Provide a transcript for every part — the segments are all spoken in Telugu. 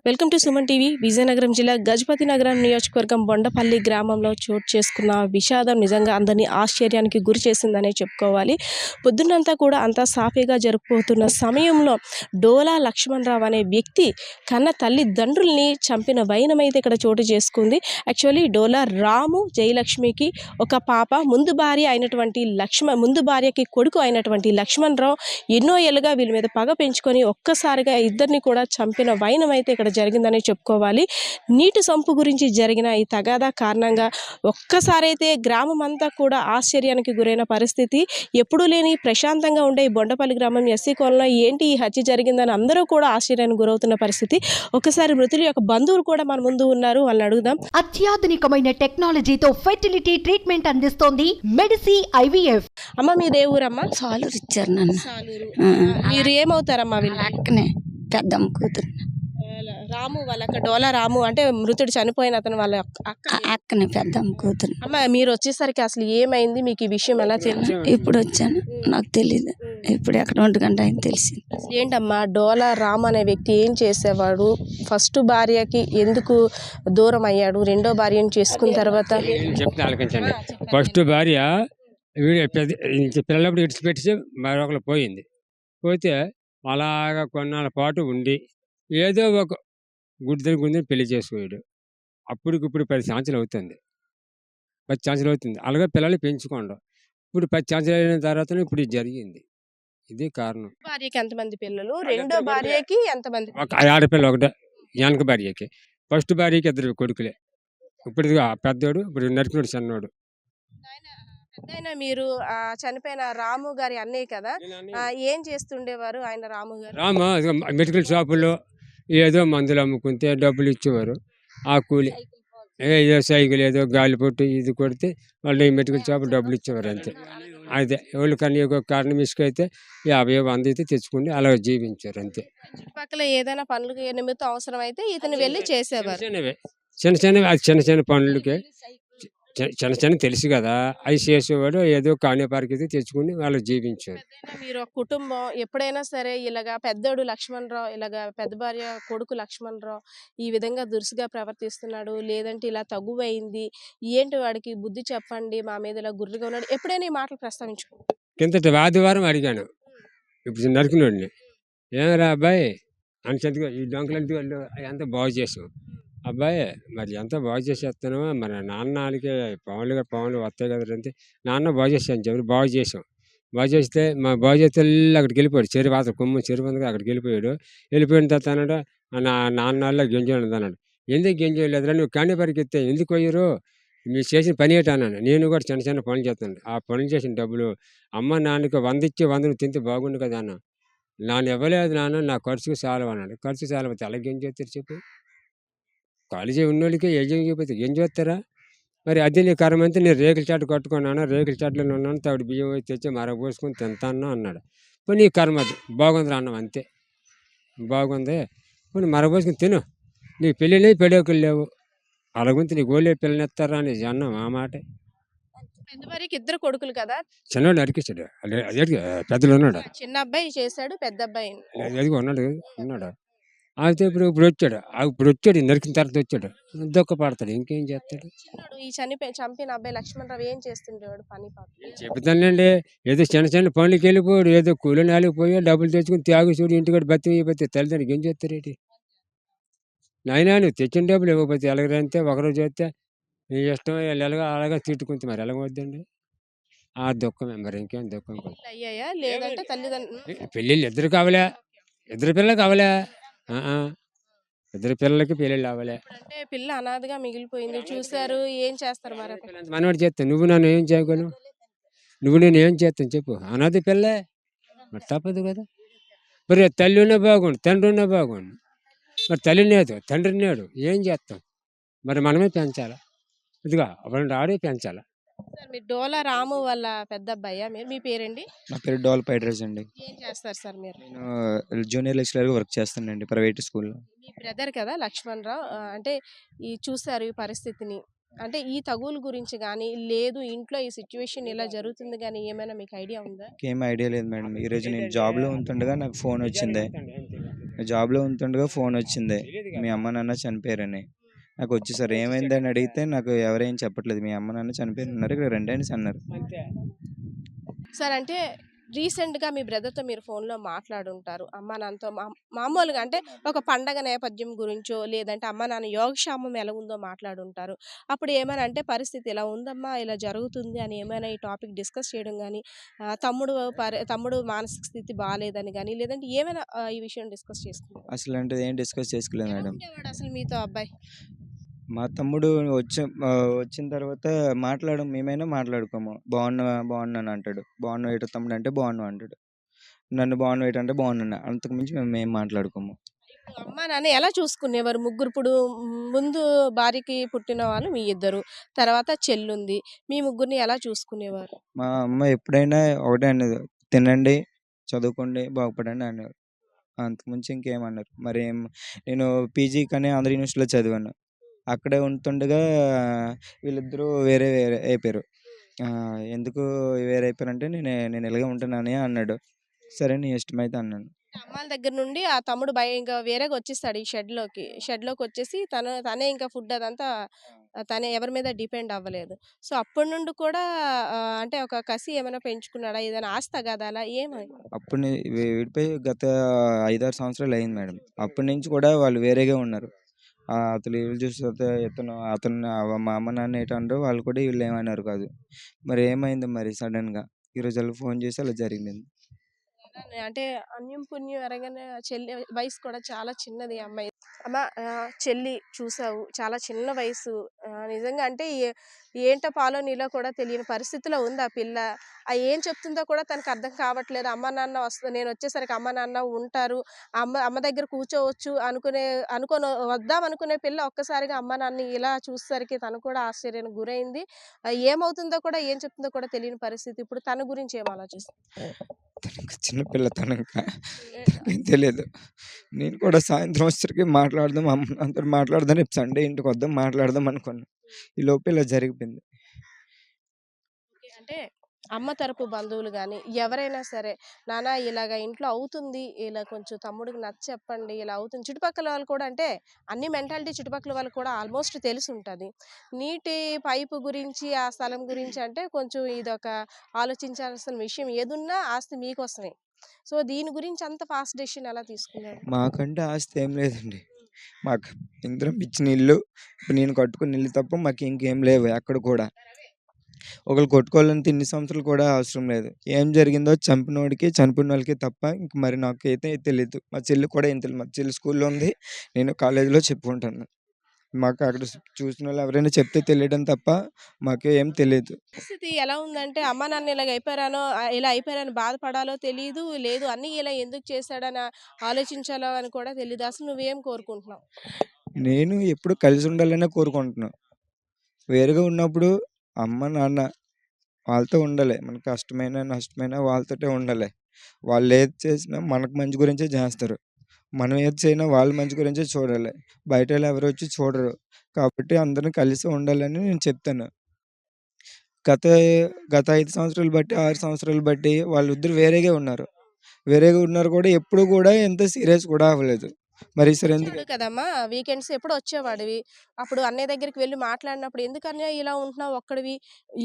Welcome to Suman TV. Vizianagaram జిల్లా గజపతి నగరం నియోజకవర్గం బొండపల్లి గ్రామంలో చోటు చేసుకున్న విషాదం నిజంగా అందరినీ ఆశ్చర్యానికి గురి చేసిందనే చెప్పుకోవాలి. పొద్దున్నంతా కూడా అంతా సాఫీగా జరిగిపోతున్న సమయంలో డోలా లక్ష్మణరావు అనే వ్యక్తి కన్న తల్లిదండ్రుల్ని చంపిన వైనమైతే ఇక్కడ చోటు చేసుకుంది. యాక్చువల్లీ డోలా రాము జయలక్ష్మికి ఒక పాప, ముందు భార్యకి కొడుకు అయినటువంటి లక్ష్మణరావు ఎన్నో ఏళ్ళుగా వీళ్ళ మీద పగ పెంచుకొని ఒక్కసారిగా ఇద్దరిని కూడా చంపిన వైనం అయితే ఇక్కడ జరిగిందని చెప్పుకోవాలి. నీటి సంపు గురించి జరిగిన ఈ తగాదా కారణంగా ఒక్కసారైతే గ్రామం అంతా కూడా ఆశ్చర్యానికి గురైన పరిస్థితి. ఎప్పుడూ లేని ప్రశాంతంగా ఉండే ఈ బొండపల్లి గ్రామం ఎస్సీ కాలనీలో ఏంటి ఈ హత్య జరిగిందని అందరూ కూడా ఆశ్చర్యానికి గురవుతున్న పరిస్థితి. ఒకసారి మృతుల యొక్క బంధువులు కూడా మన ముందు ఉన్నారు, వాళ్ళని అడుగుదాం. అత్యాధునికమైన టెక్నాలజీతో ఫెర్టిలిటీ ట్రీట్మెంట్ అందిస్తోంది మెడిసి ఐవీఎఫ్. అమ్మ మీ దేవురమ్మా? సాలూరు ఇచ్చారు నన్ను. మీరు ఏమవుతారమ్మా? వీళ్ళ అక్కనే పెద్దమ్మ కూతురు. రాము వాళ్ళ అక్క డోలా రాము అంటే మృతుడు చనిపోయిన అతను వాళ్ళ అక్కనే పెద్దమ్మ కూతురు. అమ్మ మీరు వచ్చేసరికి అసలు ఏమైంది, మీకు ఈ విషయం ఎలా తెలుసు? ఇప్పుడు వచ్చాను, నాకు తెలియదు. ఇప్పుడు ఎక్కడ 1 గంట అయింది తెలిసింది. ఏంటమ్మా డోలా రామ్ అనే వ్యక్తి ఏం చేసేవాడు? ఫస్ట్ భార్యకి ఎందుకు దూరం అయ్యాడు? రెండో భార్యను చేసుకున్న తర్వాత చెప్తే ఆలకించండి. ఫస్ట్ భార్య పిల్లలప్పుడు ఇడిచిపెట్టి మరొకరు పోయింది. పోతే అలాగా కొన్నాళ్ళ పాటు ఉండి ఏదో ఒక గుడ్దని పెళ్లి చేసుకోయాడు. అప్పటికిప్పుడు 10 సంవత్సరాలు అవుతుంది. 10 సంవత్సరాలు అవుతుంది. అలాగే పిల్లలు పెంచుకోండు. ఇప్పుడు 10 సంవత్సరాలు అయిన తర్వాత ఇప్పుడు ఇది జరిగింది. ఇది కారణం. భార్యకి ఎంతమంది పిల్లలు? రెండో భార్యకి ఎంతమంది? ఒక ఆడపిల్ల ఒకటే వెనక భార్యకి. ఫస్ట్ భార్యకి 2 కొడుకులే. ఇప్పుడు పెద్దోడు, ఇప్పుడు నరికినోడు చిన్నోడు. పెద్దయినా మీరు చనిపోయిన రాము గారి అన్నయ్య కదా, ఏం చేస్తుండేవారు ఆయన రాము గారు? రామ మెడికల్ షాపుల్లో ఏదో మందులు అమ్ముకుంటే డబ్బులు ఇచ్చేవారు. ఆ కూలి ఏదో సైకిల్ ఏదో గాలి పొట్టు ఇది కొడితే వాళ్ళు ఈ మెడికల్ షాపు డబ్బులు ఇచ్చేవారు అంతే. అదే ఎవరు కానీ ఒక కారణం ఇసుకైతే 50 100 అయితే తెచ్చుకుని అలా జీవించారు అంతే. చుట్టుపక్కల ఏదైనా పనులకు నిమిత్తం అవసరం అయితే ఇతను వెళ్ళి చేసేవారు. చిన్న చిన్న పనులకే చిన్న తెలుసు కదా, అవి చేసేవాడు. ఏదో కాణిపారికి అయితే తెచ్చుకుని వాళ్ళు జీవించారు. మీరు ఒక కుటుంబం ఎప్పుడైనా సరే ఇలాగా పెద్దోడు లక్ష్మణరావు, ఇలాగా పెద్ద భార్య కొడుకు లక్ష్మణరావు ఈ విధంగా దురుసుగా ప్రవర్తిస్తున్నాడు, లేదంటే ఇలా తగువైంది, ఏంటి వాడికి బుద్ధి చెప్పండి, మా మీద ఇలా గుర్రుగా ఉన్నాడు, ఎప్పుడైనా ఈ మాటలు ప్రస్తావించుకో? కిందటి ఆదివారం అడిగాను ఇప్పుడు నరికినోడిని, ఏమరా అబ్బాయి అని ఈ డొంకలంటే వాళ్ళు అంతా బాగు చేసాం. అబ్బాయి మరి ఎంత బాగు చేసేస్తాను, మరి నాన్నకి పవన్లు వస్తాయి కదా అంటే, నాన్న బాగు చేసాను చెప్పి బాగు చేసాం. బాగు చేస్తే మా బాగు చేస్తే అక్కడికి వెళ్ళిపోయాడు. చెరువు అతను కొమ్ము చెరువు ఉంది, అక్కడికి వెళ్ళిపోయిన తర్వాత అన్నాడు, నాన్న గెంజోలేదు అన్నాడు. ఎందుకు గెంజోలేదురా, నువ్వు కాణిపారికి ఎత్తే ఎందుకు పోయారు, మీరు చేసిన పని ఏంటి అన్నాను. నేను కూడా చిన్న చిన్న పనులు చేస్తాను. ఆ పనులు చేసిన డబ్బులు అమ్మ నాన్నకి 100 ఇచ్చి 100 తింటే బాగుండు కదా అన్న. నాన్న ఇవ్వలేదు నాన్న, నా ఖర్చుకు చాలవు అన్నాడు. ఖర్చు చాలకపోతే అలా గెంజేస్తారు చెప్పు? కాలేజీ ఉన్నోళ్ళకి ఏం చెప్పితే ఏం చేస్తారా? మరి అది నీ కర్మ అంతా, నేను రేకుల చాటు కట్టుకున్నాను, రేకుల చాటులో ఉన్నాను, తవిడి బియ్యం తెచ్చి మరగపోసుకొని తింటాను అన్నాడు. ఇప్పుడు నీ కర్మ అది బాగుంది అన్నాం అంతే. బాగుంది ఇప్పుడు మరగపోసుకొని తిను, నీకు పెళ్ళి పెళ్ళికలు లేవు, అలాగుంటే నీకు ఓళ్ళే పిల్లనిస్తారా అని అన్నాం. ఆ మాట. పెద్ద భార్యకి 2 కొడుకులు కదా, చిన్నవాడు నరికిస్తాడు. అదే పెద్దలు ఉన్నాడు, చిన్న అబ్బాయి చేశాడు, పెద్ద అబ్బాయి అదిగో ఉన్నాడు. అయితే ఇప్పుడు వచ్చాడు నరికిన తర్వాత వచ్చాడు, దొక్క పడతాడు, ఇంకేం చేస్తాడు? ఈ చంపిన అబ్బాయి లక్ష్మణరావు ఏం చేస్తుండేవాడు పని? చెబుతానండి, ఏదో చిన్న చిన్న పనులకి వెళ్ళిపోయాడు, ఏదో కూలి నాలుగు పోయా డబ్బులు తెచ్చుకుని త్యాగు చూడు, ఇంటికాడ బతి తల్లిదండ్రులకి ఏం చేస్తారేంటి? నాయనా నువ్వు తెచ్చిన డబ్బులు ఇవ్వకపోతే ఎలాగంటే ఒకరోజు చేస్తే నీ ఇష్టం ఎలాగా అలాగా తిట్టుకుంటే మరి ఎలాగవద్దండి? ఆ దుఃఖమే, మరి ఇంకేం దుఃఖం? అయ్యాయా లేదంటే తల్లిదండ్రులు పెళ్ళిళ్ళు 2 కావాలా, 2 పిల్లలు కావాలా? 2 పిల్లలకి పెళ్ళిళ్ళు అవ్వలే. అంటే పిల్ల అనాథగా మిగిలిపోయింది, చూసారు, ఏం చేస్తారు మరి? మనవాడు చేస్తాను, నువ్వు నన్ను ఏం చేయగలను, నువ్వు నేను ఏం చేస్తాను చెప్పు? అనాథ పిల్లే మరి తప్పదు కదా. మరి తల్లి ఉన్నా బాగుండు, తండ్రి ఉన్నా బాగుండు, మరి తల్లి లేదు తండ్రి నేడు, ఏం చేస్తాం? మరి మనమే పెంచాలా, ఇదిగా వాళ్ళని ఆడే పెంచాలా. మీరు డోలా రాము వాళ్ళ పెద్ద అబ్బాయా? మీ పేరండి? నా పేరు డోల్ పైడ్రస్ అండి. ఏం చేస్తారు సార్ మీరు? నేను జూనియర్ లెక్చరర్గా వర్క్ చేస్తానండి ప్రైవేట్ స్కూల్లో. మీ బ్రదర్ కదా లక్ష్మణరావు, అంటే ఈ చూసారు ఈ పరిస్థితిని, అంటే ఈ తగులు గురించి కానీ, లేదు ఇంట్లో ఈ సిచ్యువేషన్ ఇలా జరుగుతుంది కానీ ఏమైనా మీకు ఐడియా ఉందా? ఏం ఐడియా లేదు మేడం. ఈరోజు నేను జాబ్లో ఉంటుండగా నాకు ఫోన్ వచ్చింది. మీ అమ్మ నాన్న చనిపోయారని. నాకు వచ్చి సార్ ఏమైందని అడిగితే నాకు ఎవరేం చెప్పట్లేదు. మీ అమ్మ నాన్న చనిపోయారన్నారు. ఇక్కడ రండి అనేసి అన్నారు. సార్ అంటే రీసెంట్గా మీ బ్రదర్తో మీరు ఫోన్లో మాట్లాడుంటారు అమ్మా నాన్నతో మామూలుగా అంటే ఒక పండగ నేపథ్యం గురించో లేదంటే అమ్మా నాన్న యోగక్షేమం ఎలా ఉందో మాట్లాడుంటారు. అప్పుడు ఏమైనా అంటే పరిస్థితి ఇలా ఉందమ్మా ఇలా జరుగుతుంది అని ఏమైనా ఈ టాపిక్ డిస్కస్ చేయడం కానీ తమ్ముడు మానసిక స్థితి బాగాలేదని కానీ లేదంటే ఏమైనా ఈ విషయం డిస్కస్ చేసుకున్నారు? అసలు ఏం డిస్కస్ చేసుకోలేదు ఎలా మేడం. ఉండేవాడు అసలు మీతో అబ్బాయి? మా తమ్ముడు వచ్చిన తర్వాత మేమైనా మాట్లాడుకోము. బాగున్నాను అంటాడు. బాగున్నావు ఏటో తమ్ముడు అంటే బాగున్నావు అంటాడు. నన్ను బాగున్నావు ఏటంటే బాగున్నాను. అంతకు మించి మేమేం మాట్లాడుకోము. ఇప్పుడు అమ్మా నాన్న ఎలా చూసుకునేవారు ముగ్గురు? ఇప్పుడు ముందు భార్యకి పుట్టిన వాళ్ళు మీ ఇద్దరు, తర్వాత చెల్లుంది, మీ ముగ్గురిని ఎలా చూసుకునేవారు? మా అమ్మ ఎప్పుడైనా ఒకటే అనేది, తినండి, చదువుకోండి, బాగుపడండి అనేవారు. అంతకుమించి ఇంకేమన్నారు. నేను పీజీ కానీ ఆంధ్ర యూనివర్సిటీలో చదివాను. అక్కడే ఉంటుండగా వీళ్ళిద్దరూ వేరే వేరే అయిపోయారు. ఎందుకు వేరే అయిపోయారంటే నేను ఇలాగే ఉంటున్నాను అన్నాడు. సరే నీ ఇష్టమైతే అన్నాను. అమ్మాల దగ్గర నుండి ఆ తమ్ముడు ఇంకా వేరేగా వచ్చేస్తాడు ఈ షెడ్లోకి వచ్చేసి తనే ఇంకా ఫుడ్ అదంతా తనే ఎవరి మీద డిపెండ్ అవ్వలేదు. సో అప్పటి నుండి కూడా అంటే ఒక కసి ఏమైనా పెంచుకున్నాడా? ఏదైనా ఆస్తి తగాదాలా ఏమై? అప్పుడు విడిపోయి గత 5-6 సంవత్సరాలు అయింది మేడం. అప్పటి నుంచి కూడా వాళ్ళు వేరేగా ఉన్నారు. అతను వీళ్ళు చూస్తే మా అమ్మ నాన్న ఏటండ్రో వాళ్ళు కూడా వీళ్ళు ఏమన్నారు కాదు. మరి ఏమైంది మరి సడన్గా ఈరోజు వాళ్ళు ఫోన్ చేసి అలా జరిగింది. అంటే అన్యం పుణ్యం ఎరగని చెల్లి వయసు కూడా చాలా చిన్నది ఈ అమ్మాయి. అమ్మ చెల్లి చూసావు చాలా చిన్న వయసు. నిజంగా అంటే ఏంటో పాలో నీలో కూడా తెలియని పరిస్థితిలో ఉంది ఆ పిల్ల. ఏం చెప్తుందో కూడా తనకు అర్థం కావట్లేదు. అమ్మ నాన్న నేను వచ్చేసరికి అమ్మ నాన్న ఉంటారు, అమ్మ దగ్గర కూర్చోవచ్చు అనుకొని వద్దాం అనుకునే పిల్ల ఒక్కసారిగా అమ్మ నాన్న ఇలా చూసేసరికి తను కూడా ఆశ్చర్యానికి గురైంది. ఏమవుతుందో కూడా ఏం చెప్తుందో కూడా తెలియని పరిస్థితి. ఇప్పుడు తన గురించి ఏం ఆలోచిస్తుంది? తనకు చిన్నపిల్ల, తనకేం తెలియదు. నేను కూడా సాయంత్రం వచ్చేసరికి మాట్లాడదాం, అమ్మ నాన్నతో మాట్లాడదాం, రేపు సండే ఇంటికి వద్దాం మాట్లాడదాం అనుకున్నాను. ఈ లోపు ఇలా జరిగిపోయింది. అంటే అమ్మ తరపు బంధువులు గాని ఎవరైనా సరే, నాన్న ఇలాగ ఇంట్లో అవుతుంది, ఇలా కొంచెం తమ్ముడికి నచ్చచెప్పండి, ఇలా అవుతుంది. చుట్టుపక్కల వాళ్ళు కూడా అంటే అన్ని మెంటాలిటీ చుట్టుపక్కల వాళ్ళకి కూడా ఆల్మోస్ట్ తెలిసుంటది. నీటి పైపు గురించి, ఆ స్థలం గురించి అంటే కొంచెం ఇదొక ఆలోచించాల్సిన విషయం. ఏదున్నా ఆస్తి మీకోసమే. సో దీని గురించి అంత ఫాస్ట్ డెసిషన్ ఎలా తీసుకున్నాడు? మాకంటే ఆస్తి ఏం లేదండి. మాకు ఇంద్రం ఇచ్చిన ఇల్లు, ఇప్పుడు నేను కట్టుకున్న ఇల్లు తప్ప మాకు ఇంకేం లేవు ఎక్కడ కూడా. ఒకళ్ళు కొట్టుకోవాలని ఇన్ని సంవత్సరాలు కూడా అవసరం లేదు. ఏం జరిగిందో చంపినోడికి చనిపోయిన వాళ్ళకి తప్ప ఇంక మరి నాకైతే తెలీదు. మా చెల్లి కూడా ఏం తెలియదు. మా చెల్లి స్కూల్లో ఉంది, నేను కాలేజీలో చెప్పుకుంటాను. మాకు అక్కడ చూసిన వాళ్ళు ఎవరైనా చెప్తే తెలియడం తప్ప మాకు ఏం తెలియదు. పరిస్థితి ఎలా ఉందంటే అమ్మ నాన్న ఇలా అయిపోయారని బాధపడాలో తెలియదు, లేదు అన్నీ ఇలా ఎందుకు చేశాడని ఆలోచించాలో అని కూడా తెలియదు. అసలు నువ్వేం కోరుకుంటున్నావు? నేను ఎప్పుడు కలిసి ఉండాలనే కోరుకుంటున్నాను. వేరుగా ఉన్నప్పుడు అమ్మ నాన్న వాళ్ళతో ఉండాలి. మనకు కష్టమైనా నష్టమైనా వాళ్ళతోటే ఉండాలి. వాళ్ళు ఏది చేసినా మనకు మంచి గురించే చేస్తారు. మనం ఏది చేసినా వాళ్ళ మంచి గురించే చూడాలి. బయట వాళ్ళు ఎవరు వచ్చి చూడరు. కాబట్టి అందరం కలిసి ఉండాలని నేను చెప్తాను. గత గత 5 సంవత్సరాలు బట్టి, 6 సంవత్సరాలు బట్టి వాళ్ళిద్దరు వేరేగా ఉన్నారు. వేరేగా ఉన్నారు కూడా ఎప్పుడు కూడా ఎంత సీరియస్ కూడా అవ్వలేదు. మరి ఈసారి ఎందుకు? వచ్చాడు కదమ్మా వీకెండ్స్ ఎప్పుడు వచ్చేవాడివి. అప్పుడు అన్నయ్య దగ్గరికి వెళ్ళి మాట్లాడినప్పుడు ఎందుకు అన్నయ్య ఇలా ఉంటున్నావు ఒక్కడివి,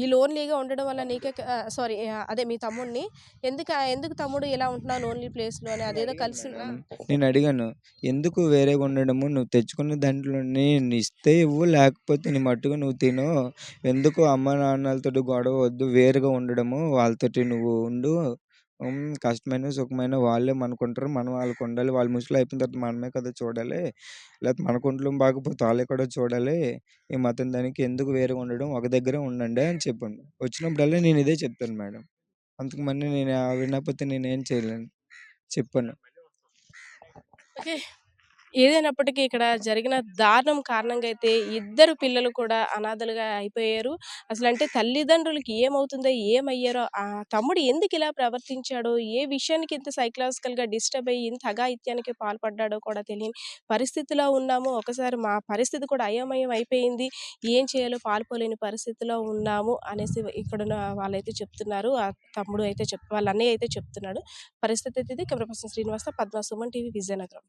ఈ లోన్లీగా ఉండడం వల్ల నీకే సారీ అదే మీ తమ్ముడిని ఎందుకు తమ్ముడు ఇలా ఉంటున్నావు లోన్లీ ప్లేస్లో అని అదేదో కలిసి నేను అడిగాను, ఎందుకు వేరేగా ఉండడము, నువ్వు తెచ్చుకున్న దాంట్లోని ఇస్తే ఇవ్వు, లేకపోతే నీ మట్టుగా నువ్వు తిను, ఎందుకు అమ్మ నాన్నలతో గొడవ వద్దు, వేరుగా ఉండడము, వాళ్ళతోటి నువ్వు ఉండు, కష్టమైన సుఖమైన వాళ్ళే మనకుంటారు, మనం వాళ్ళకు ఉండాలి, వాళ్ళు ముసలి అయిపోయిన తర్వాత మనమే కదా చూడాలి, లేకపోతే మన కుంట్లో బాగపోతే వాళ్ళే కూడా చూడాలి, ఈ మతం దానికి ఎందుకు వేరుగా ఉండడం, ఒక దగ్గరే ఉండండి అని చెప్పాను. వచ్చినప్పుడల్లా నేను ఇదే చెప్తాను మేడం. అంతకు మంది నేను వినకపోతే నేనేం చేయలేను చెప్పాను. ఓకే. ఏదైనప్పటికీ ఇక్కడ జరిగిన దారుణం కారణంగా అయితే ఇద్దరు పిల్లలు కూడా అనాథలుగా అయిపోయారు. అసలంటే తల్లిదండ్రులకి ఏమవుతుందో, ఏమయ్యారో, ఆ తమ్ముడు ఎందుకు ఇలా ప్రవర్తించాడో, ఏ విషయానికి ఇంత సైకలాజికల్‌గా డిస్టర్బ్ అయ్యి ఇంత అఘాయిత్యానికి పాల్పడ్డాడో కూడా తెలియని పరిస్థితిలో ఉన్నాము. ఒకసారి మా పరిస్థితి కూడా అయోమయం అయిపోయింది. ఏం చేయాలో పాలుపోలేని పరిస్థితిలో ఉన్నాము అనేసి ఇక్కడున్న వాళ్ళైతే చెప్తున్నారు. ఆ తమ్ముడు అయితే వాళ్ళ అన్నయ్య అయితే చెప్తున్నాడు. పరిస్థితి అయితే ఇది. Camera person Srinivasa, Padma, Suman TV, Vizianagaram.